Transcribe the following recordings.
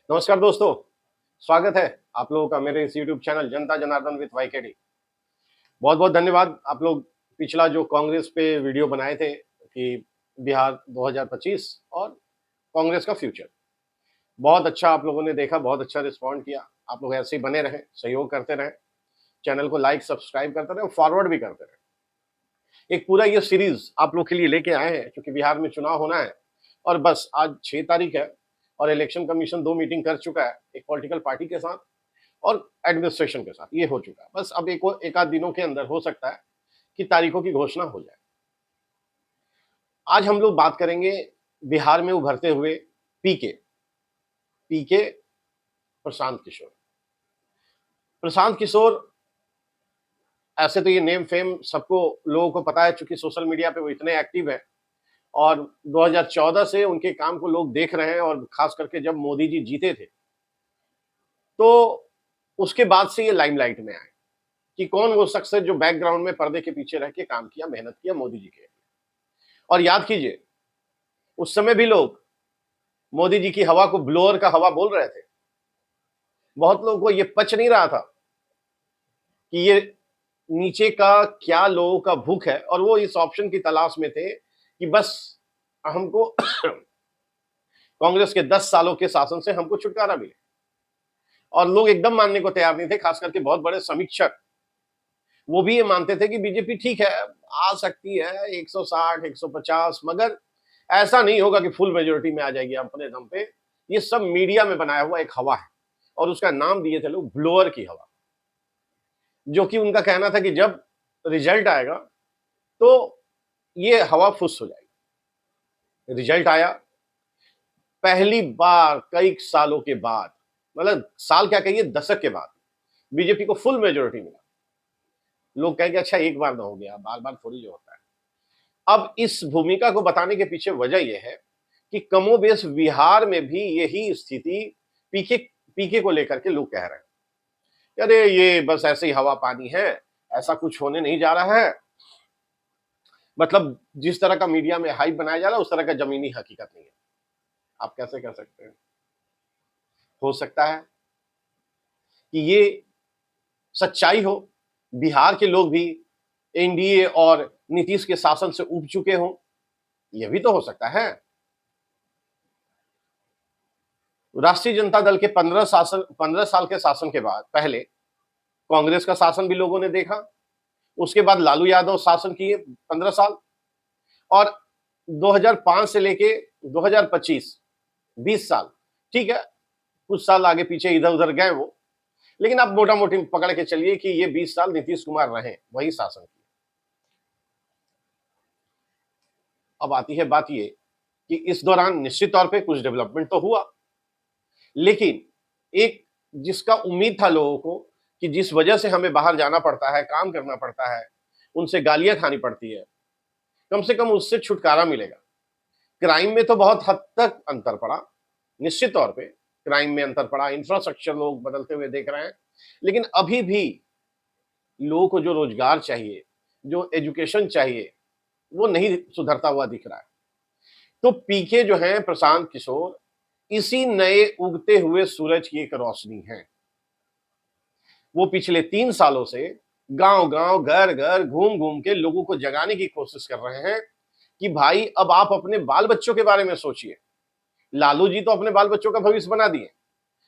नमस्कार दोस्तों, स्वागत है आप लोगों का मेरे इस YouTube channel Janata Janardan with वाईकेडी। बहुत बहुत धन्यवाद। आप लोग पिछला जो कांग्रेस पे वीडियो बनाए थे कि बिहार 2025 और कांग्रेस का फ्यूचर, बहुत अच्छा आप लोगों ने देखा, बहुत अच्छा रिस्पॉन्ड किया। आप लोग ऐसे ही बने रहें, सहयोग करते रहें, चैनल को लाइक सब्सक्राइब करते रहें और फॉरवर्ड भी करते रहें। एक पूरा ये सीरीज आप लोग के लिए लेके आए हैं क्योंकि बिहार में चुनाव होना है और बस आज 6 तारीख है और इलेक्शन कमीशन 2 मीटिंग कर चुका है, एक पॉलिटिकल पार्टी के साथ और एडमिनिस्ट्रेशन के साथ। ये हो चुका है, बस अब एक आध दिनों के अंदर हो सकता है कि तारीखों की घोषणा हो जाए। आज हम लोग बात करेंगे बिहार में उभरते हुए पीके पीके प्रशांत किशोर। प्रशांत किशोर, ऐसे तो ये नेम फेम सबको लोगों को पता है, चूंकि सोशल मीडिया पे वो इतने एक्टिव है और 2014 से उनके काम को लोग देख रहे हैं और खास करके जब मोदी जी जीते थे तो उसके बाद से ये लाइमलाइट में आए कि कौन वो शख्स है जो बैकग्राउंड में पर्दे के पीछे रह के काम किया, मेहनत किया मोदी जी के। और याद कीजिए, उस समय भी लोग मोदी जी की हवा को ब्लोअर का हवा बोल रहे थे। बहुत लोगों को ये पच नहीं रहा था कि ये नीचे का क्या लोगों का भूख है और वो इस ऑप्शन की तलाश में थे कि बस हमको कांग्रेस के 10 सालों के शासन से हमको छुटकारा मिले। और लोग एकदम मानने को तैयार नहीं थे, खास करके बहुत बड़े समीक्षक वो भी ये मानते थे कि बीजेपी ठीक है, आ सकती है 160 150, मगर ऐसा नहीं होगा कि फुल मेजोरिटी में आ जाएगी अपने दम पे। ये सब मीडिया में बनाया हुआ एक हवा है और उसका नाम दिए थे लोग ब्लोअर की हवा, जो कि उनका कहना था कि जब रिजल्ट आएगा तो ये हवा फुस हो जाएगी। रिजल्ट आया, पहली बार कई सालों के बाद, मतलब साल क्या कहिए, दशक के बाद बीजेपी को फुल मेजोरिटी मिला। लोग कहेंगे अच्छा एक बार ना हो गया, बार बार थोड़ी जो होता है। अब इस भूमिका को बताने के पीछे वजह यह है कि कमोबेश बिहार में भी यही स्थिति पीके पीके को लेकर के लोग कह रहे हैं, अरे ये बस ऐसे ही हवा पानी है, ऐसा कुछ होने नहीं जा रहा है। मतलब जिस तरह का मीडिया में हाइप बनाया जा रहा है उस तरह का जमीनी हकीकत नहीं है। आप कैसे कह सकते हैं? हो सकता है कि ये सच्चाई हो, बिहार के लोग भी एनडीए और नीतीश के शासन से उब चुके हों, यह भी तो हो सकता है। राष्ट्रीय जनता दल के 15 साल के शासन के बाद पहले कांग्रेस का शासन भी लोगों ने देखा, उसके बाद लालू यादव शासन किए 15 साल और 2005 से लेके 2025 20 साल, ठीक है, कुछ साल आगे पीछे इधर उधर गए वो, लेकिन आप मोटा मोटी पकड़ के चलिए कि ये 20 साल नीतीश कुमार रहे, वही शासन किए। अब आती है बात ये कि इस दौरान निश्चित तौर पे कुछ डेवलपमेंट तो हुआ, लेकिन एक जिसका उम्मीद था लोगों को कि जिस वजह से हमें बाहर जाना पड़ता है, काम करना पड़ता है, उनसे गालियां खानी पड़ती है, कम से कम उससे छुटकारा मिलेगा। क्राइम में तो बहुत हद तक अंतर पड़ा, निश्चित तौर पे क्राइम में अंतर पड़ा, इंफ्रास्ट्रक्चर लोग बदलते हुए देख रहे हैं, लेकिन अभी भी लोगों को जो रोजगार चाहिए, जो एजुकेशन चाहिए, वो नहीं सुधरता हुआ दिख रहा है। तो पीके जो है प्रशांत किशोर, इसी नए उगते हुए सूरज की एक रोशनी है। वो पिछले 3 सालों से गांव गांव घर घर घूम घूम के लोगों को जगाने की कोशिश कर रहे हैं कि भाई अब आप अपने बाल बच्चों के बारे में सोचिए। लालू जी तो अपने बाल बच्चों का भविष्य बना दिए,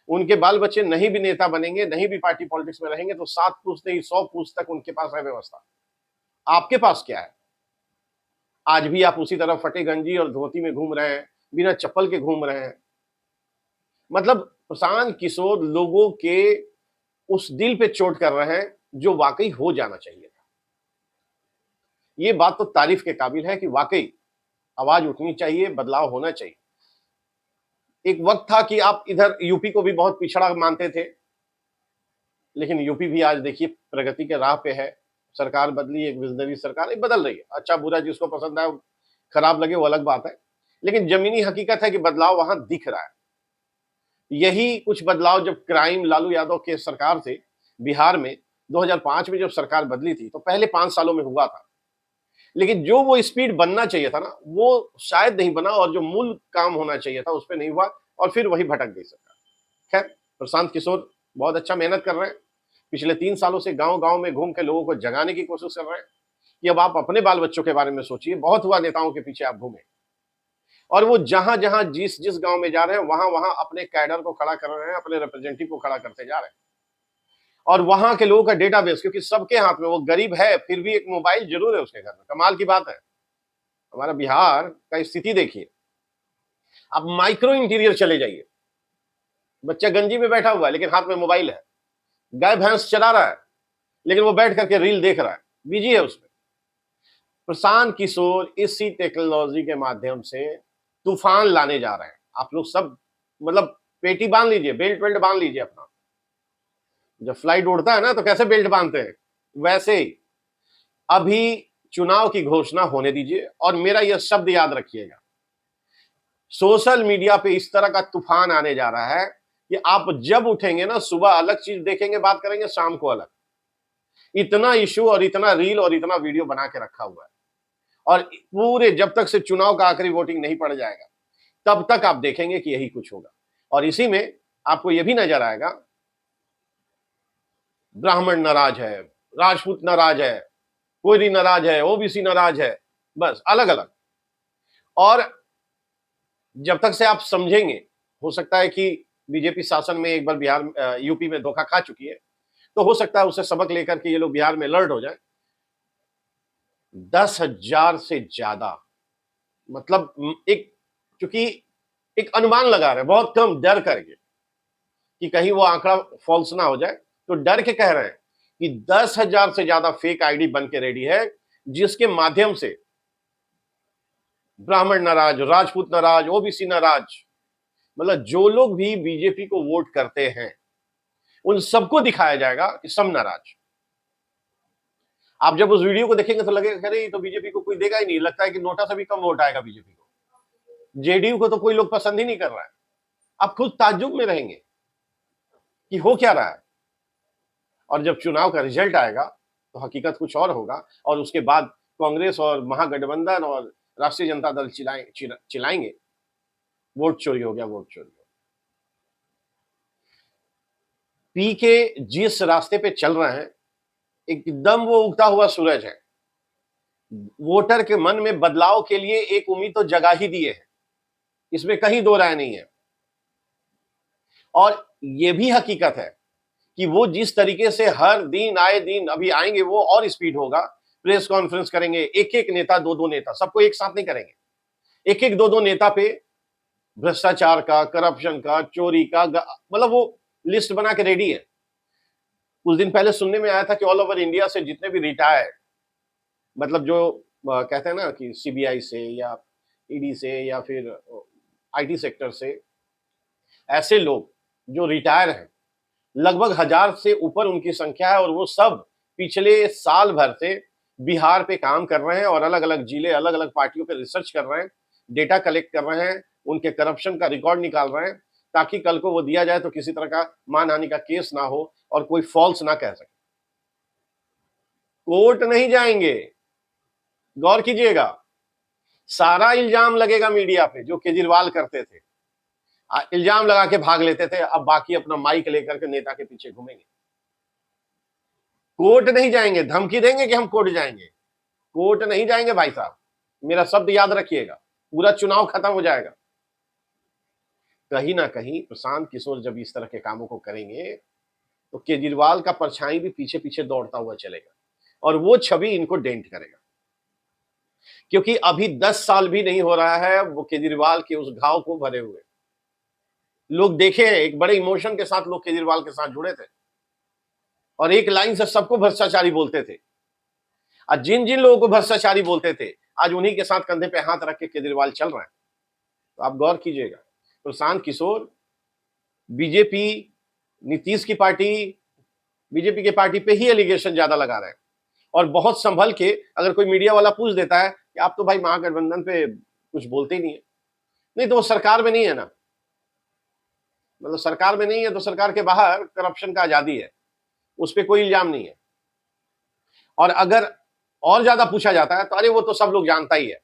उनके बाल बच्चे नहीं भी नेता बनेंगे, नहीं भी पार्टी पॉलिटिक्स में रहेंगे तो 7 पूछ नहीं 100 पूछ तक उनके पास है व्यवस्था। आपके पास क्या है? आज भी आप उसी तरह फटे गंजी और धोती में घूम रहे हैं, बिना चप्पल के घूम रहे हैं। मतलब प्रशांत किशोर लोगों के उस दिल पे चोट कर रहे हैं जो वाकई हो जाना चाहिए था। ये बात तो तारीफ के काबिल है कि वाकई आवाज उठनी चाहिए, बदलाव होना चाहिए। एक वक्त था कि आप इधर यूपी को भी बहुत पिछड़ा मानते थे, लेकिन यूपी भी आज देखिए प्रगति के राह पे है। सरकार बदली, एक विजनरी सरकार बदल रही है। अच्छा बुरा जिसको पसंद आए, खराब लगे वो अलग बात है, लेकिन जमीनी हकीकत है कि बदलाव वहां दिख रहा है। यही कुछ बदलाव जब क्राइम लालू यादव के सरकार से बिहार में 2005 में जब सरकार बदली थी तो पहले 5 सालों में हुआ था, लेकिन जो वो स्पीड बनना चाहिए था ना वो शायद नहीं बना और जो मूल काम होना चाहिए था उस पर नहीं हुआ और फिर वही भटक गई सरकार। खैर, प्रशांत किशोर बहुत अच्छा मेहनत कर रहे हैं। पिछले 3 सालों से गांव-गांव में घूम के लोगों को जगाने की कोशिश कर रहे हैं कि अब आप अपने बाल बच्चों के बारे में सोचिए। बहुत हुआ नेताओं के पीछे आप घूमे, और वो जहां-जहां जिस-जिस गांव में जा रहे हैं, वहां-वहां अपने कैडर को खड़ा कर रहे हैं, अपने रिप्रेजेंटेटिव को खड़ा करते जा रहे हैं। और वहां के लोगों का डेटाबेस, क्योंकि सबके हाथ में, वो गरीब है फिर भी एक मोबाइल जरूर है उसके घर में। कमाल की बात है। हमारा बिहार का स्थिति देखिए। आप माइक्रो इंटीरियर चले जाइए, बच्चा गंजी में बैठा हुआ है लेकिन हाथ में मोबाइल है, गाय भैंस चला रहा है लेकिन वो बैठ करके रील देख रहा है, बिजी है उसमें। प्रशांत किशोर इसी टेक्नोलॉजी के माध्यम से तूफान लाने जा रहे हैं। आप लोग सब मतलब पेटी बांध लीजिए, बेल्ट वेल्ट बांध लीजिए अपना। जब फ्लाइट उड़ता है ना तो कैसे बेल्ट बांधते हैं, वैसे ही अभी चुनाव की घोषणा होने दीजिए। और मेरा यह शब्द याद रखिएगा, सोशल मीडिया पे इस तरह का तूफान आने जा रहा है कि आप जब उठेंगे ना, सुबह अलग चीज देखेंगे, बात करेंगे, शाम को अलग। इतना इशू और इतना रील और इतना वीडियो बना के रखा हुआ है। और पूरे जब तक से चुनाव का आखिरी वोटिंग नहीं पड़ जाएगा तब तक आप देखेंगे कि यही कुछ होगा। और इसी में आपको यह भी नजर आएगा, ब्राह्मण नाराज है, राजपूत नाराज है, कोयरी नाराज है, ओबीसी नाराज है, बस अलग अलग। और जब तक से आप समझेंगे, हो सकता है कि बीजेपी शासन में एक बार बिहार यूपी में धोखा खा चुकी है, तो हो सकता है उसे सबक लेकर के ये लोग बिहार में अलर्ट हो जाए। 10,000 से ज्यादा, मतलब एक, चूंकि एक अनुमान लगा रहे हैं बहुत कम, डर करके कि कहीं वो आंकड़ा फॉल्स ना हो जाए, तो डर के कह रहे हैं कि 10,000 से ज्यादा फेक आईडी बन के रेडी है, जिसके माध्यम से ब्राह्मण नाराज, राजपूत नाराज, ओबीसी नाराज, मतलब जो लोग भी बीजेपी को वोट करते हैं उन सबको दिखाया जाएगा कि सब नाराज। आप जब उस वीडियो को देखेंगे तो लगेगा अरे ये तो बीजेपी को कोई देगा ही नहीं, लगता है कि नोटा से भी कम वोट आएगा बीजेपी को, जेडीयू को तो कोई लोग पसंद ही नहीं कर रहा है। आप खुद ताज्जुब में रहेंगे कि हो क्या रहा है। और जब चुनाव का रिजल्ट आएगा तो हकीकत कुछ और होगा, और उसके बाद कांग्रेस और महागठबंधन और राष्ट्रीय जनता दल चिल्लाएंगे वोट चोरी हो गया, वोट चोरी हो गया। पी के जिस रास्ते पे चल रहे हैं, एकदम वो उगता हुआ सूरज है। वोटर के मन में बदलाव के लिए एक उम्मीद तो जगा ही दिए है, इसमें कहीं दो राय नहीं है। और ये भी हकीकत है कि वो जिस तरीके से हर दिन आए दिन अभी आएंगे, वो और स्पीड होगा। प्रेस कॉन्फ्रेंस करेंगे, एक एक नेता, दो दो नेता, सबको एक साथ नहीं करेंगे, एक एक दो दो नेता पे भ्रष्टाचार का, करप्शन का, चोरी का, मतलब वो लिस्ट बना के रेडी है। कुछ दिन पहले सुनने में आया था कि ऑल ओवर इंडिया से जितने भी रिटायर्ड, मतलब जो कहते हैं ना कि सीबीआई से या ईडी से या फिर आईटी सेक्टर से, ऐसे लोग जो रिटायर हैं, लगभग 1,000 से ऊपर उनकी संख्या है। और वो सब पिछले साल भर से बिहार पे काम कर रहे हैं और अलग अलग जिले, अलग अलग पार्टियों पे रिसर्च कर रहे हैं, डेटा कलेक्ट कर रहे हैं, उनके करप्शन का रिकॉर्ड निकाल रहे हैं, ताकि कल को वो दिया जाए तो किसी तरह का मानहानि का केस ना हो और कोई फॉल्स ना कह सके। कोर्ट नहीं जाएंगे, गौर कीजिएगा। सारा इल्जाम लगेगा मीडिया पे, जो केजरीवाल करते थे, इल्जाम लगा के भाग लेते थे, अब बाकी अपना माइक लेकर के नेता के पीछे घूमेंगे। कोर्ट नहीं जाएंगे, धमकी देंगे कि हम कोर्ट जाएंगे, कोर्ट नहीं जाएंगे भाई साहब, मेरा शब्द याद रखिएगा। पूरा चुनाव खत्म हो जाएगा। कहीं ना कहीं प्रशांत किशोर जब इस तरह के कामों को करेंगे तो केजरीवाल का परछाई भी पीछे पीछे दौड़ता हुआ चलेगा, और वो छवि इनको डेंट करेगा। क्योंकि अभी 10 साल भी नहीं हो रहा है वो केजरीवाल के उस घाव को भरे हुए। लोग देखे, एक बड़े इमोशन के साथ लोग केजरीवाल के साथ जुड़े थे और एक लाइन से सबको भ्रष्टाचारी बोलते थे। और जिन जिन लोगों को भ्रष्टाचारी बोलते थे, आज उन्हीं के साथ कंधे पे हाथ रख के केजरीवाल चल रहे हैं। तो आप गौर कीजिएगा, प्रशांत किशोर बीजेपी, नीतीश की पार्टी, बीजेपी की पार्टी पे ही एलिगेशन ज्यादा लगा रहे हैं। और बहुत संभल के अगर कोई मीडिया वाला पूछ देता है कि आप तो भाई महागठबंधन पे कुछ बोलते ही नहीं है, नहीं तो वो सरकार में नहीं है ना, मतलब सरकार में नहीं है तो सरकार के बाहर करप्शन का आजादी है, उस पर कोई इल्जाम नहीं है। और अगर और ज्यादा पूछा जाता है तो अरे वो तो सब लोग जानता ही है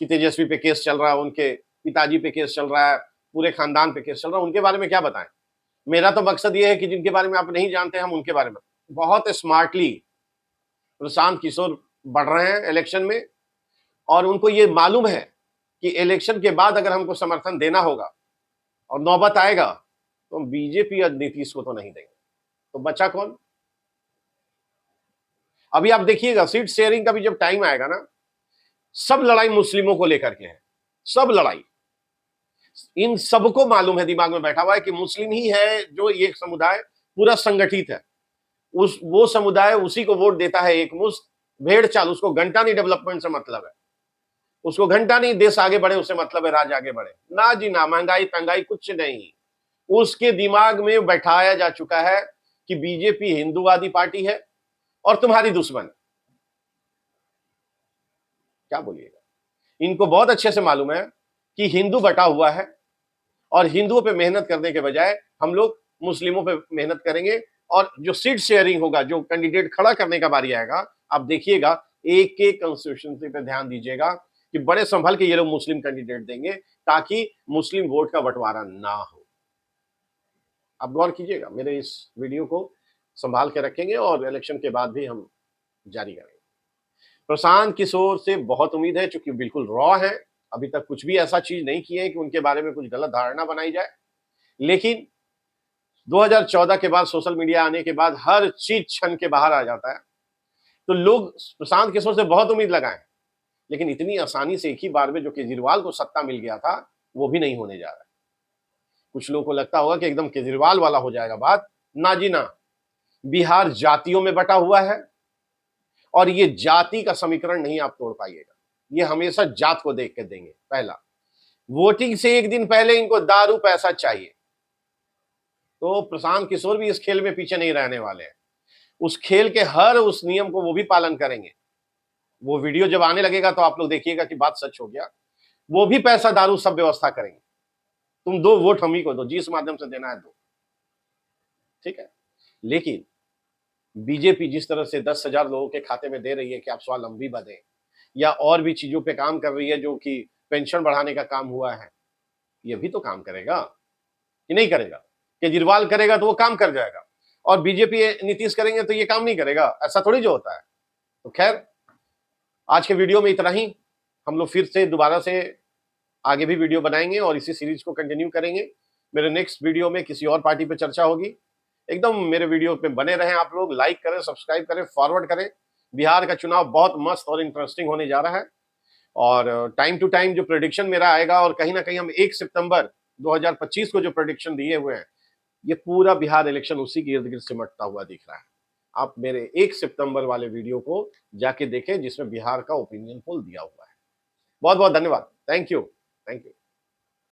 कि तेजस्वी पे केस चल रहा है, उनके पिताजी पे केस चल रहा है, पूरे खानदान पे केस चल रहा है, उनके बारे में क्या बताएं। मेरा तो मकसद ये है कि जिनके बारे में आप नहीं जानते हम उनके बारे में बहुत स्मार्टली प्रशांत किशोर बढ़ रहे हैं इलेक्शन में, और उनको ये मालूम है कि इलेक्शन के बाद अगर हमको समर्थन देना होगा और नौबत आएगा तो हम बीजेपी और नीतीश को तो नहीं देंगे, तो बचा कौन? अभी आप देखिएगा सीट शेयरिंग का भी जब टाइम आएगा ना, सब लड़ाई मुस्लिमों को लेकर के है, सब लड़ाई। इन सबको मालूम है, दिमाग में बैठा हुआ है कि मुस्लिम ही है जो ये समुदाय पूरा संगठित है, उस वो समुदाय उसी को वोट देता है एक मुश्त भेड़ चाल, उसको घंटा नहीं डेवलपमेंट से मतलब है, उसको घंटा नहीं देश आगे बढ़े उससे मतलब है राज्य आगे बढ़े, ना जी ना, महंगाई तंगाई कुछ नहीं। उसके दिमाग में बैठाया जा चुका है कि बीजेपी हिंदूवादी पार्टी है और तुम्हारी दुश्मन। क्या बोलिएगा, इनको बहुत अच्छे से मालूम है कि हिंदू बटा हुआ है और हिंदुओं पे मेहनत करने के बजाय हम लोग मुस्लिमों पे मेहनत करेंगे, और जो सीट शेयरिंग होगा, जो कैंडिडेट खड़ा करने का बारी आएगा, आप देखिएगा एक एक कंस्टिट्यूएंसी पे ध्यान दीजिएगा कि बड़े संभल के ये लोग मुस्लिम कैंडिडेट देंगे ताकि मुस्लिम वोट का बंटवारा ना हो। आप गौर कीजिएगा, मेरे इस वीडियो को संभाल के रखेंगे और इलेक्शन के बाद भी हम जारी करेंगे। प्रशांत किशोर से बहुत उम्मीद है, चूंकि बिल्कुल रॉ है, अभी तक कुछ भी ऐसा चीज नहीं किए कि उनके बारे में कुछ गलत धारणा बनाई जाए, लेकिन 2014 के बाद सोशल मीडिया आने के बाद हर चीज छन के बाहर आ जाता है, तो लोग प्रशांत किशोर से बहुत उम्मीद लगाए, लेकिन इतनी आसानी से एक ही बार में जो केजरीवाल को सत्ता मिल गया था वो भी नहीं होने जा रहा है। कुछ लोगों को लगता होगा कि एकदम केजरीवाल वाला हो जाएगा बात, ना जी ना। बिहार जातियों में बटा हुआ है और ये जाति का समीकरण नहीं आप तोड़ पाइएगा, ये हमेशा जात को देख के देंगे। पहला, वोटिंग से एक दिन पहले इनको दारू पैसा चाहिए, तो प्रशांत किशोर भी इस खेल में पीछे नहीं रहने वाले हैं, उस खेल के हर उस नियम को वो भी पालन करेंगे। वो वीडियो जब आने लगेगा तो आप लोग देखिएगा कि बात सच हो गया, वो भी पैसा दारू सब व्यवस्था करेंगे, तुम दो वोट हम ही को दो, जिस माध्यम से देना है दो, ठीक है। लेकिन बीजेपी जिस तरह से 10,000 लोगों के खाते में दे रही है कि आप स्वावलंबी बने, या और भी चीजों पे काम कर रही है, जो कि पेंशन बढ़ाने का काम हुआ है, ये भी तो काम करेगा कि नहीं करेगा? केजरीवाल करेगा तो वो काम कर जाएगा, और बीजेपी नीतीश करेंगे तो ये काम नहीं करेगा, ऐसा थोड़ी जो होता है। तो खैर, आज के वीडियो में इतना ही। हम लोग फिर से दोबारा से आगे भी वीडियो बनाएंगे और इसी सीरीज को कंटिन्यू करेंगे। मेरे नेक्स्ट वीडियो में किसी और पार्टी पे चर्चा होगी। एकदम मेरे वीडियो पे बने रहें आप लोग, लाइक करें, सब्सक्राइब करें, फॉरवर्ड करें। बिहार का चुनाव बहुत मस्त और इंटरेस्टिंग होने जा रहा है, और टाइम टू टाइम जो प्रेडिक्शन मेरा आएगा, और कहीं ना कहीं हम 1 सितंबर 2025 को जो प्रेडिक्शन दिए हुए हैं, ये पूरा बिहार इलेक्शन उसी के इर्द गिर्द सिमटता हुआ दिख रहा है। आप मेरे 1 सितंबर वाले वीडियो को जाके देखें जिसमें बिहार का ओपिनियन पोल दिया हुआ है। बहुत बहुत धन्यवाद। Thank you. Thank you.